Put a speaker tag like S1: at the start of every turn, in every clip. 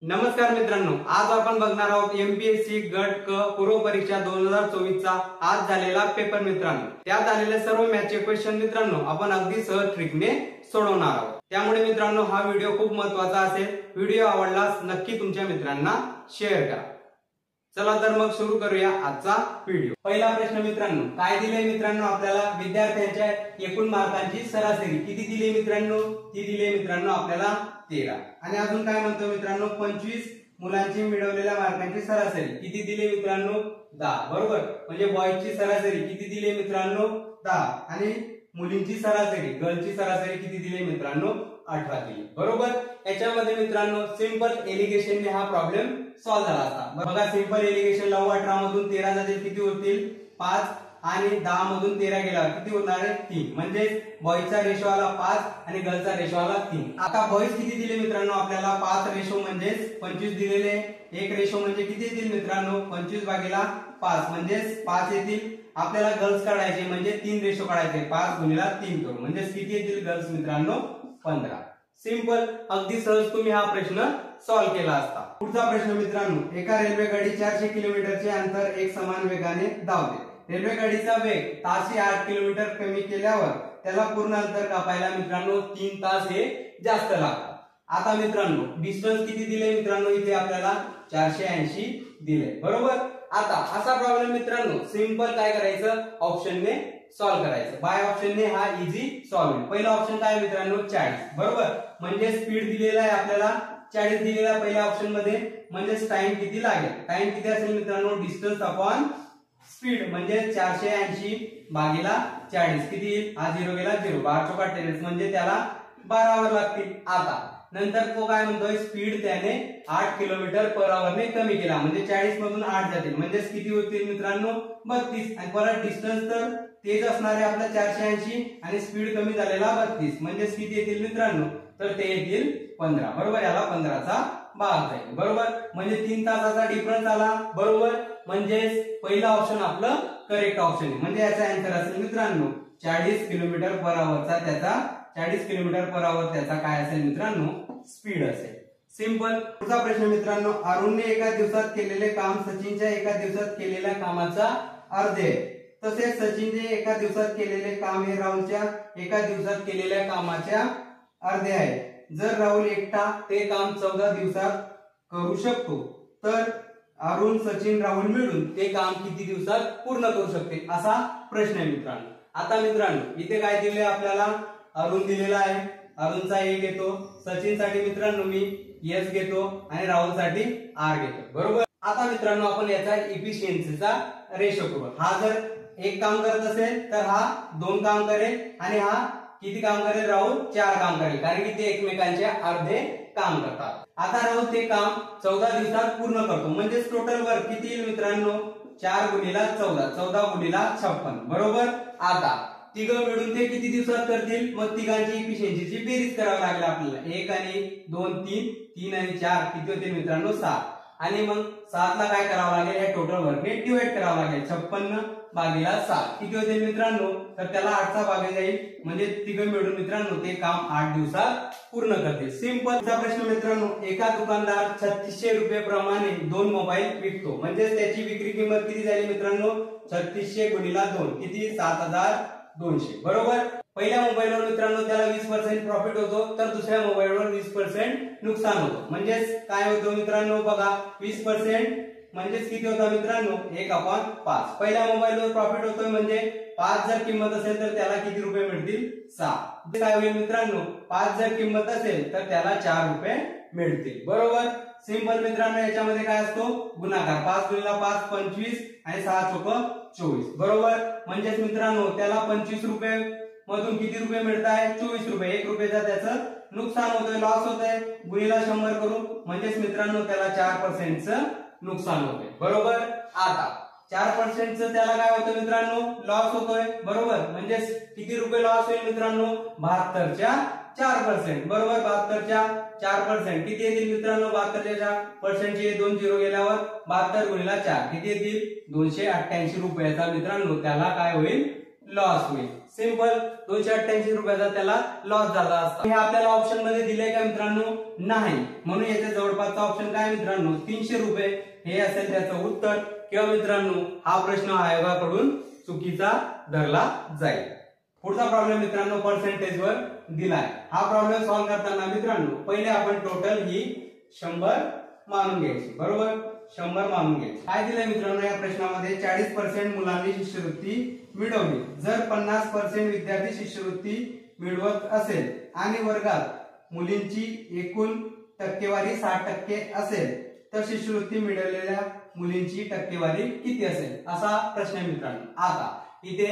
S1: नमस्कार मित्रांनो, आज आपण बघणार आहोत एमपीएससी गट क पूर्व परीक्षा 2024 चा आज झालेला पेपर मित्रांनो। त्यात आलेले सर्व मॅथचे क्वेश्चन मित्रांनो आपण अगदी सहज ट्रिकने सोडवणार आहोत। त्यामुळे मित्रांनो हा व्हिडिओ खूप महत्त्वाचा असेल। व्हिडिओ आवडल्यास नक्की तुमच्या मित्रांना शेअर करा। चला तर मग सुरू करूया आजचा व्हिडिओ। पहिला प्रश्न मित्रांनो, काय दिले मित्रांनो आपल्याला विद्यार्थ्यांच्या एकूण मार्कांची सरासरी किती दिली मित्रांनो? ती दिली मित्रांनो आपल्याला 13। आणि अजून काय म्हणतो मित्रांनो, 25 मुलांची मिळवलेल्या मार्कांची सरासरी किती दिली मित्रांनो? 10। बरोबर, म्हणजे बॉयजची सरासरी किती दिली मित्रांनो? 10। आणि मुलींची सरासरी गर्लची सरासरी किती दिली मित्रांनो? 18 दिली। बरोबर, याच्यामध्ये मित्रांनो सिंपल एलिगेशनने हा प्रॉब्लेम सॉल्व्ह झाला असता। बघा, सिंपल एलिगेशन लावू, 18 मधून 13 जाते किती होतील? 5 आणि 10 मधून 13 गेला किती होणार आहे? 3। म्हणजे बॉयजचा रेशो आला 5 आणि गर्लचा रेशो आला 3। आता बॉयज किती दिले मित्रांनो आपल्याला? 5 रेशो म्हणजे 25 दिलेले। एक रेशो म्हणजे किती येतील मित्रांनो? 25 भागीला 5 म्हणजे 5 येतील। आपल्याला गर्ल्स काढायचे म्हणजे 3 रेशो काढायचे, 5 गुणिला 3 करू म्हणजे किती येतील गर्ल्स मित्रांनो? 15। सिंपल, अगदी सहज तुम्ही हा प्रश्न सॉल्व्ह केला असता। पुढचा प्रश्न मित्रांनो, एका रेल्वे गाडी 400 किलोमीटरचे अंतर एक समान वेगाने धावते। रेल्वे गाडीचा वेग ताशी 8 किलोमीटर कमी केल्यावर त्याला पूर्ण अंतर कापायला मित्रांनो 3 तास हे जास्त लागतात। आता मित्रांनो डिस्टन्स किती दिले मित्रांनो? इथे आपल्याला 480 दिले। बरोबर, आता असा प्रॉब्लेम मित्रांनो सिंपल काय करायचं? ऑप्शनने सॉल्व्ह करायचं। बाय ऑप्शनने हा इझी सॉल्व्ह होईल। पहिला ऑप्शन काय मित्रांनो? 40। बरोबर, म्हणजे स्पीड दिलेला आहे आपल्याला 40 दिलेला पहिल्या ऑप्शन मध्ये, म्हणजे टाइम किती लागेल? टाइम किती असेल मित्रांनो? डिस्टन्स अपॉन स्पीड म्हणजे 480 भागीला 40 किती येईल? हा 0 गेला 0, 12 चौका 23 म्हणजे त्याला 12 आवर लागतील। आता नंतर तो काय म्हणतोय? स्पीड त्याने 8 किलोमीटर पर आवर ने कमी केला म्हणजे 40 मधून 8 जातील म्हणजे किती होतील मित्रांनो? 32। आणि परत डिस्टन्स तर तेच असणार आहे आपला 480 आणि स्पीड कमी झालेला 32 म्हणजे किती येतील मित्रांनो? तर ते येतील 15। बरोबर, याला 15चा भाग जाईल। बरोबर, म्हणजे 3 तासाचा डिफरन्स आला। बरोबर, म्हणजे पहिला ऑप्शन आपलं करेक्ट ऑप्शन आहे। म्हणजे याचा आन्सर असेल मित्रांनो 40 किलोमीटर पर आवरचा त्याचा 40 किलोमीटर पर आवर त्याचा काय असेल मित्रांनो? स्पीड असेल। सिंपल। पुढचा प्रश्न मित्रांनो, अरुणने एका दिवसात केलेले काम सचिनच्या एका दिवसात केलेल्या कामाचा अर्धे, तसेच सचिनने एका दिवसात केलेले काम हे राहुलच्या एका दिवसात केलेल्या कामाच्या अर्धे आहे। जर राहुल एकटा ते काम 14 दिवसात करू शकतो, तर अरुण, सचिन, राहुल मिळून ते काम किती दिवसात पूर्ण करू शकते? असा प्रश्न आहे मित्रांनो। आता मित्रांनो इथे काय दिले आपल्याला? अरुण दिलेला आहे, अरुणचा ए घेतो, सचिन साठी मित्रांनो मी एस घेतो आणि राहुल साठी आर घेतो। बरोबर, आता मित्रांनो आपण याचा इफिशियन्सीचा रेशो करू। हा जर एक काम करत असेल तर हा 2 काम करेल आणि हा किती काम करेल? राहुल 4 काम करेल, कारण की ते एकमेकांचे अर्धे काम करतात। आता राहुल ते काम 14 दिवसात पूर्ण करतो म्हणजे टोटल वर्क किती येईल मित्रांनो? 4 गुणिला 14, 14 गुणिला 56। बरोबर, आता तिघ मिळून ते किती दिवसात करतील? मग तिघांची इफिशियन्सीची बेरीज करावी लागेल आपल्याला। 1 आणि 2 3, 3 आणि 4 किती होते मित्रांनो? 7। आणि मग 7 ला काय करावं लागेल? या टोटल वर्कने डिवाइड करावं लागेल। 56 भागीला 7 किती होते मित्रांनो? तर त्याला 8चा भाग जाईल म्हणजे तिघ मिळून मित्रांनो ते काम 8 दिवसात पूर्ण करतील। सिंपल। चा प्रश्न मित्रांनो, एका दुकानदार 3600 रुपये प्रमाणे 2 मोबाईल विकतो म्हणजे त्याची विक्री किंमत किती झाली मित्रांनो? 3600 गुणिला 2 किती? 7200। बरोबर, पहिल्या मोबाईलवर मित्रांनो त्याला 20% प्रॉफिट होतो, तर दुसऱ्या मोबाईलवर 20% नुकसान होतो। म्हणजे काय होतं मित्रांनो? बघा, 20% म्हणजे किती होता मित्रांनो? 1/5। पहिल्या मोबाईलवर प्रॉफिट होतोय म्हणजे 5 जर किंमत असेल तर त्याला किती रुपये मिळतील? 6। काय होईल मित्रांनो? 5 जर किंमत असेल तर त्याला 4 रुपये मिळतील। बरोबर, सिंपल मित्रांनो याच्यामध्ये काय असतो? गुणाकार। 5 गुणिला 5 25 आणि 6 चोक 24। बरोबर, म्हणजेच मित्रांनो त्याला 25 रुपये मधून किती रुपये मिळत आहे? 24 रुपये। 1 रुपयाचा त्याचं नुकसान होतोय, लॉस होतोय, गुणिला 100 करू म्हणजेच मित्रांनो त्याला 4%चं नुकसान होतोय। बरोबर, आता 4%चं त्याला काय होतं मित्रांनो? लॉस होतोय। बरोबर, म्हणजे किती रुपये लॉस होईल मित्रांनो? 72च्या 4%। बरोबर, 72च्या 4% किती येतील मित्रांनो? 72च्या 4%चे 2 0 गेल्यावर 72 गुणिला 4 किती येतील? 288 रुपयाचा मित्रांनो त्याला काय होईल? लॉस होईल. सिंपल 288 रुपयाचा त्याला लॉस झाला असता. हे आपल्याला ऑप्शन मध्ये दिले का मित्रांनो? नाही. म्हणून याच्या जवळपासचा ऑप्शन काय मित्रांनो? 300 रुपये हे असेल त्याचं उत्तर. किंवा मित्रांनो हा प्रश्न आयोगाकडून चुकीचा धरला जाईल. पुढचा प्रॉब्लेम मित्रांनो पर्सेंटेज वर दिलाय. हा प्रॉब्लेम सॉल्व्ह करताना मित्रांनो पहिले आपण टोटल ही 100 मानून घ्यायची. बरोबर, 100 मानून घ्यायची. काय दिलंय मित्रांनो या प्रश्नामध्ये? 40% मुलांनी शिष्यवृत्ती मिळवली. जर 50% विद्यार्थी शिष्यवृत्ती मिळवत असेल आणि वर्गात मुलींची एकूण टक्केवारी 60% असेल तर शिष्यवृत्ती मिळवलेल्या मुलींची टक्केवारी किती असेल? असा प्रश्न आहे मित्रांनो. आता इथे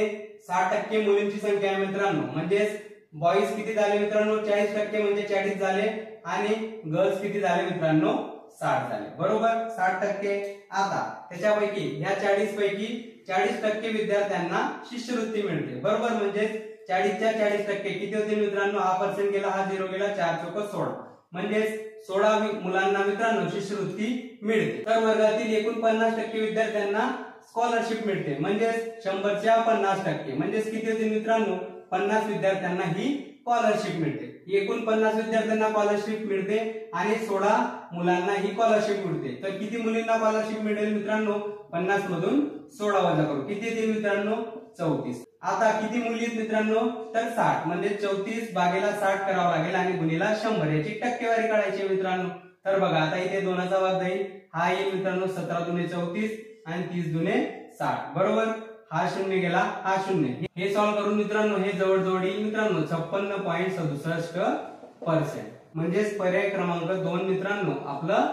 S1: 60% मुलींची संख्या आहे मित्रांनो. म्हणजेच बॉईज किती झाले मित्रांनो? 40% म्हणजे 40 झाले आणि गर्ल्स किती झाले मित्रांनो? 60 झाले. बरोबर, 60%. आता त्याच्यापैकी ह्या 40 पैकी 40% विद्यार्थ्यांना शिष्यवृत्ती मिळते. बरोबर, म्हणजे 40च्या 40% किती होतील मित्रांनो? हा पर्सेंट गेला, हा 0 गेला, 4 चौक 16. म्हणजेच 16 मुलांना मित्रांनो शिष्यवृत्ती मिळते. तर वर्गातील एकूण 50% विद्यार्थ्यांना स्कॉलरशिप मिळते. म्हणजेच 100च्या 50% म्हणजेच किती होतील मित्रांनो? 50 विद्यार्थ्यांना ही स्कॉलरशिप मिळते. एकूण 50 विद्यार्थ्यांना स्कॉलरशिप मिळते आणि 16 मुलांना ही स्कॉलरशिप मिळते. तर किती मुलींना स्कॉलरशिप मिळेल मित्रांनो? 50 मधून 16 वजा करू किती येतील मित्रांनो? 34. आता किती मुली आहेत मित्रांनो? तर 60. म्हणजे 34 भागेला 60 करावं लागेल आणि गुणीला 100 याची टक्केवारी काढायची मित्रांनो. तर बघा आता इथे 2चा भाग जाईल. हा येईल मित्रांनो 17 दुने 34 आणि 30 दुने 60. बरोबर, हा 0 गेला, हा 0. हे सॉल्व्ह करून मित्रांनो हे जवळजवळ येईल मित्रांनो 56.67%. म्हणजेच पर्याय क्रमांक 2 मित्रांनो आपलं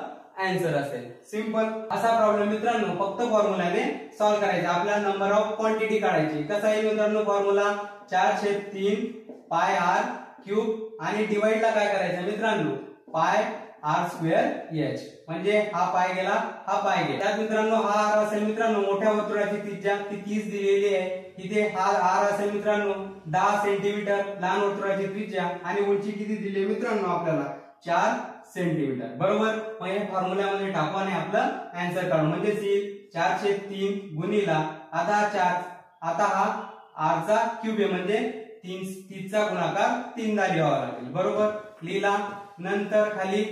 S1: आन्सर असेल. सिंपल असा प्रॉब्लेम मित्रांनो फक्त फॉर्म्युलाने सॉल्व्ह करायचा. आपल्याला नंबर ऑफ क्वांटिटी काढायची. कसा येईल मित्रांनो फॉर्म्युला? 4/3 पाय आर क्यूब आणि डिवाइडला काय करायचं मित्रांनो? पाय आर स्क्वेअर एच. म्हणजे हा पाय गेला, हा पाय गेला. त्यात मित्रांनो हा आर असेल मित्रांनो मोठ्या वर्तुळाची त्रिज्या ती 30 दिलेली आहे. इथे हा आर असेल मित्रांनो 10 सेंटीमीटर. लहान वर्तुळाची त्रिज्या आणि उंची किती दिली मित्रांनो आपल्याला? 4 सेंटीमीटर. बरोबर, मग हे फॉर्म्युल्यामध्ये टाकू आणि आपलं आन्सर काढू. म्हणजे येईल 4/3 गुणीला आता 4. आता हा आरचा क्यूब आहे म्हणजे 30चा गुणाकार 3दा लिहावा लागेल. बरोबर, लिहिला. नंतर खाली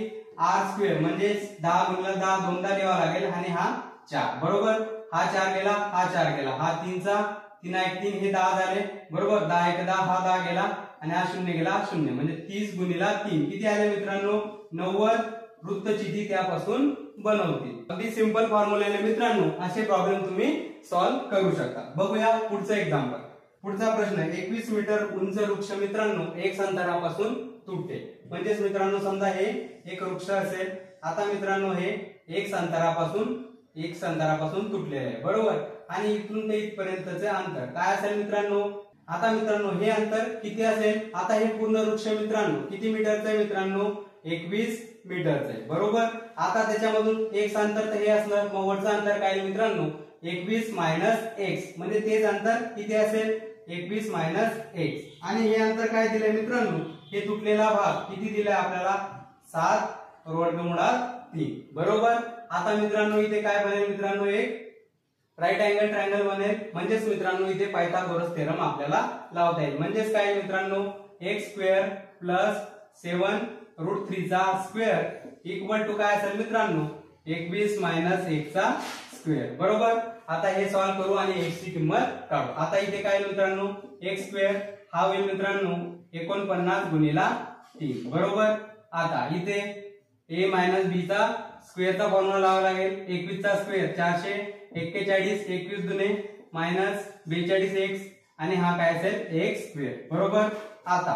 S1: आर स्क्वेअर म्हणजे 10 गुणिले 10 2दा लिहावा लागेल आणि हा 4. बरोबर, हा 4 गेला, हा 4 गेला, हा 3चा 3 1 3 हे 10 झाले. बरोबर, 10 1 10 हा 10 गेला आणि हा 0 गेला 0. म्हणजे 30 गुणिले 3 किती आले मित्रांनो? 90 वृत्तचिती त्यापासून बनवतील. अगदी सिंपल फॉर्म्युलाने मित्रांनो असे प्रॉब्लेम तुम्ही सॉल्व्ह करू शकता. बघूया पुढचं एक्झाम्पल. पुढचा प्रश्न 21 मीटर उंच वृक्ष मित्रांनो एक संतारापासून तुटते. म्हणजेच मित्रांनो समजा हे एक वृक्ष असेल. आता मित्रांनो हे एक संतारापासून तुटलेले आहे. बरोबर, आणि इथून ते इथपर्यंतचे अंतर काय असेल मित्रांनो? आता मित्रांनो हे अंतर किती असेल? आता हे पूर्ण वृक्ष मित्रांनो किती मीटरचं आहे मित्रांनो? 21 मीटरचं आहे. बरोबर, आता त्याच्यामधून एक अंतर तर हे असणार. मग वरचं अंतर काय मित्रांनो? 21 - x. म्हणजे तेच अंतर किती असेल? 21 - x. आणि हे अंतर काय दिलंय मित्रांनो? हे तुटलेला भाग किती दिलाय आपल्याला? 7√3. बरोबर, आता मित्रांनो इथे काय बनेल मित्रांनो? एक राईट अँगल ट्रायंगल बनेल. म्हणजेच मित्रांनो इथे पायथागोरस थेरम आपल्याला लावता येईल. म्हणजेच काय मित्रांनो? x² + 7√3 चा स्क्वेअर इक्वल टू काय असेल मित्रांनो? 21 - x चा स्क्वेअर. बरोबर, आता हे सॉल्व्ह करू आणि x ची किंमत काढू. आता इथे काय मित्रांनो? x² हा होईल मित्रांनो 49 गुणिला 3. बरोबर, आता इथे a - b चा स्क्वेअरचा फॉर्म्युला लावावा लागेल. 21 चा स्क्वेअर 441. 21 दुने -42x आणि हा काय असेल? x². बरोबर, आता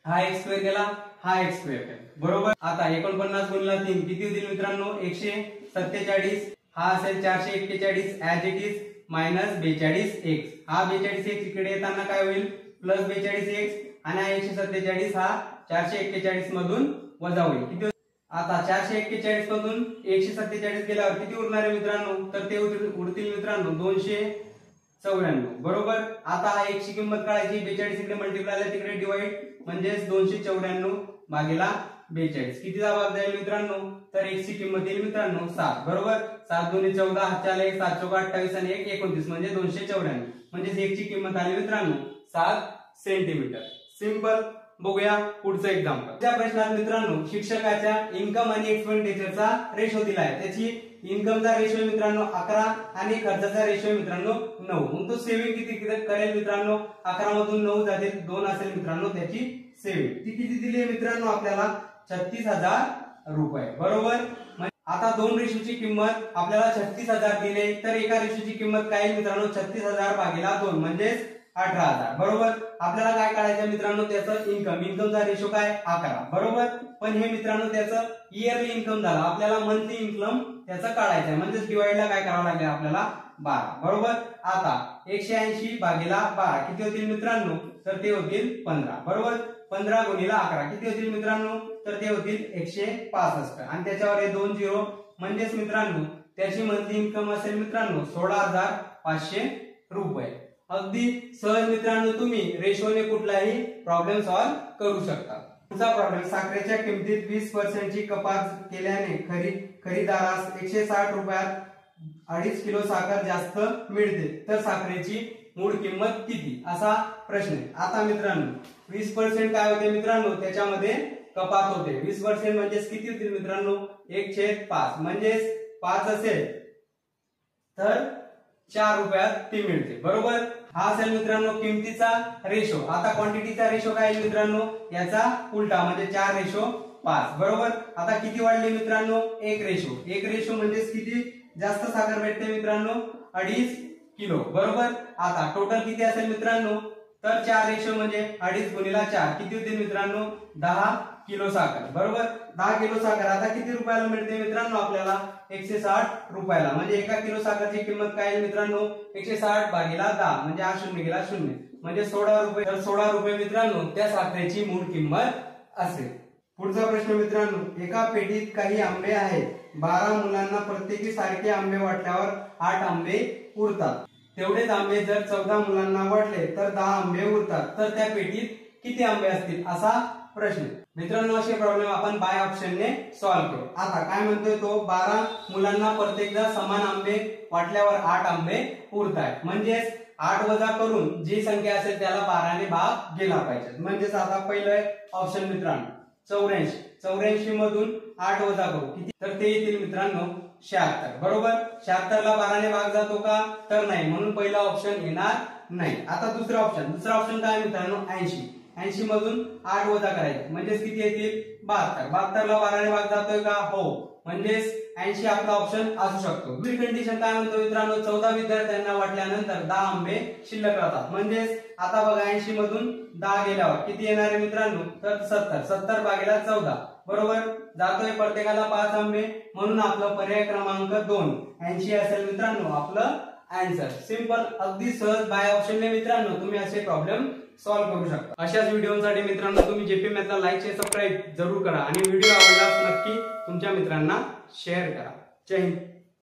S1: हा x² गेला, हा x² बरोबर. आता 49 गुणिला 3 किती होतील मित्रांनो? 147. हा असेल 441 ऍज इट इज -42x. हा 42x इकडे येताना काय होईल? +42x आणि हा 147 हा 441 मधून वजा होईल. किती? आता 441 मधून 147 गेल्यावर किती उरणार आहे मित्रांनो? तर ते उरतील मित्रांनो 294. बरोबर, आता हा 1 ची किंमत काढायची. 42 इकडे मल्टिप्लाय तिकडे डिवाइड. म्हणजेच 294 भागेला 42. कितीचा भाग जाईल मित्रांनो, तर x ची किंमत येईल मित्रांनो 7. बरोबर. 7 दूनी 14, हाताला 1, 7 चौका 28 आणि 1 29 म्हणजे 294. म्हणजे x ची किंमत आली मित्रांनो 7 सेंटीमीटर. सिंपल. बघूया पुढचं एक्झाम्पल. त्या प्रश्नात मित्रांनो शिक्षकाच्या इन्कम आणि एक्सपेंडिचरचा रेशो दिला आहे. त्याची इन्कमचा रेशो मित्रांनो 11 आणि खर्चाचा रेशो मित्रांनो 9. मग तो सेव्हिंग किती करेल मित्रांनो, 11 मधून 9 जातील 2 असेल मित्रांनो त्याची सेव्हिंग. ती किती दिली आहे मित्रांनो आपल्याला 36,000 रुपये. बरोबर. आता 2 रेशोची किंमत आपल्याला 36,000 दिले, तर एका रेशोची किंमत काय मित्रांनो 36,000 भागिले 2 म्हणजे 18,000. बरोबर. आपल्याला काय काढायचं मित्रांनो त्याचं इन्कमचा रेशो काय 11. बरोबर. पण हे मित्रांनो त्याचं इयरली इन्कम झालं, आपल्याला मंथली इन्कम त्याचं काढायचं आहे म्हणजे डिवाइडला काय करावं लागेल आपल्याला 12. बरोबर. आता 180 भागिले 12 किती होतील मित्रांनो, तर ते होतील 15. बरोबर. 15 गुणिले 11 किती होतील मित्रांनो, तर ते होतील 165 आणि त्याच्यावर हे 2 0 म्हणजेच मित्रांनो त्याची मंथली इन्कम असेल मित्रांनो 16,500 रुपये. अगदी सहज मित्रांनो तुम्ही रेशोने कुठलाही प्रॉब्लेम सॉल्व्ह करू शकता. पुढचा प्रॉब्लेम. साखरेच्या किमतीत 20% ची कपात केल्याने खरेदीदारास 160 रुपयात 2.5 किलो साखर जास्त मिळते, तर साखरेची मूळ किंमत किती असा प्रश्न आहे. आता मित्रांनो 20% काय होते मित्रांनो, त्याच्यामध्ये कपात होते. 20% म्हणजे किती होतील मित्रांनो 1/5 म्हणजे 5 असेल तर 4 रुपयात ती मिळते. बरोबर. हा असेल मित्रांनो किमतीचा रेशो. आता क्वांटिटीचा रेशो काय आहे मित्रांनो, याचा उलटा म्हणजे 4:5. बरोबर. आता किती वाढले मित्रांनो 1 रेशो म्हणजे किती जास्त साखर भेटते मित्रांनो 2.5 किलो. बरोबर. आता टोटल किती असेल मित्रांनो, तर 4 रेशो म्हणजे 2.5 गुणिले 4 किती होते मित्रांनो 10 किलो साखर. बरोबर. 10 किलो साखर आता किती रुपयाला मिळते मित्रांनो आपल्याला 160 रुपयाला. म्हणजे 1 किलो साखरची किंमत काय आहे मित्रांनो 160 भागिले 10 म्हणजे 0 गेला 0 म्हणजे 16 रुपये. तर 16 रुपये मित्रांनो त्या साखरेची मूळ किंमत असेल. पुढचा प्रश्न मित्रांनो. एका पेटीत काही आंबे आहेत. 12 मुलांना प्रत्येकी सारखे आंबे वाटल्यावर 8 आंबे उरतात. तेवढेच आंबे जर 14 मुलांना वाटले तर 10 आंबे उरतात, तर त्या पेटीत किती आंबे असतील असा प्रश्न. मित्रांनो असे प्रॉब्लेम आपण बाय ऑप्शनने सॉल्व्ह करू. आता काय म्हणतोय तो 12 मुलांना प्रत्येकदा समान आंबे वाटल्यावर 8 आंबे उरतात. म्हणजेच 8 वजा करून जी संख्या असेल त्याला 12 ने भाग गेला पाहिजे. म्हणजेच आता पहिलं ऑप्शन मित्रांनो 84 मधून 8 वजा करू किती, तर ते येतील मित्रांनो 76. बरोबर. 76 ला 12 ने भाग जातो का, तर नाही, म्हणून पहिला ऑप्शन येणार नाही. आता दुसरा ऑप्शन काय मित्रांनो 80 मधून 8 वजा करायचे म्हणजेच किती येतील 72 ला 12 ने भाग जातोय का, हो, म्हणजेच 80 आपला ऑप्शन असू शकतो. दुसरी कंडिशन काय म्हणतो मित्रांनो 14 विद्यार्थ्यांना वाटल्यानंतर 10 आंबे शिल्लक राहतात. म्हणजेच आता बघा 80 मधून 10 गेल्यावर किती येणार आहे मित्रांनो, तर 70 भागिले 14. बरोबर. जातोय प्रत्येकाला 5 आंबे म्हणून आपलं पर्याय क्रमांक 2 80 असेल मित्रांनो आपलं आन्सर. सिंपल. अगदी सहज बाय ऑप्शनने मित्रांनो तुम्ही असे प्रॉब्लेम सॉल्व्ह करू शकता. अशाच व्हिडिओसाठी मित्रांनो तुम्ही जेपी मॅथला लाईक शेअर सबस्क्राईब जरूर करा आणि व्हिडिओ आवडल्यास नक्की तुमच्या मित्रांना शेअर करा. जय हिंद.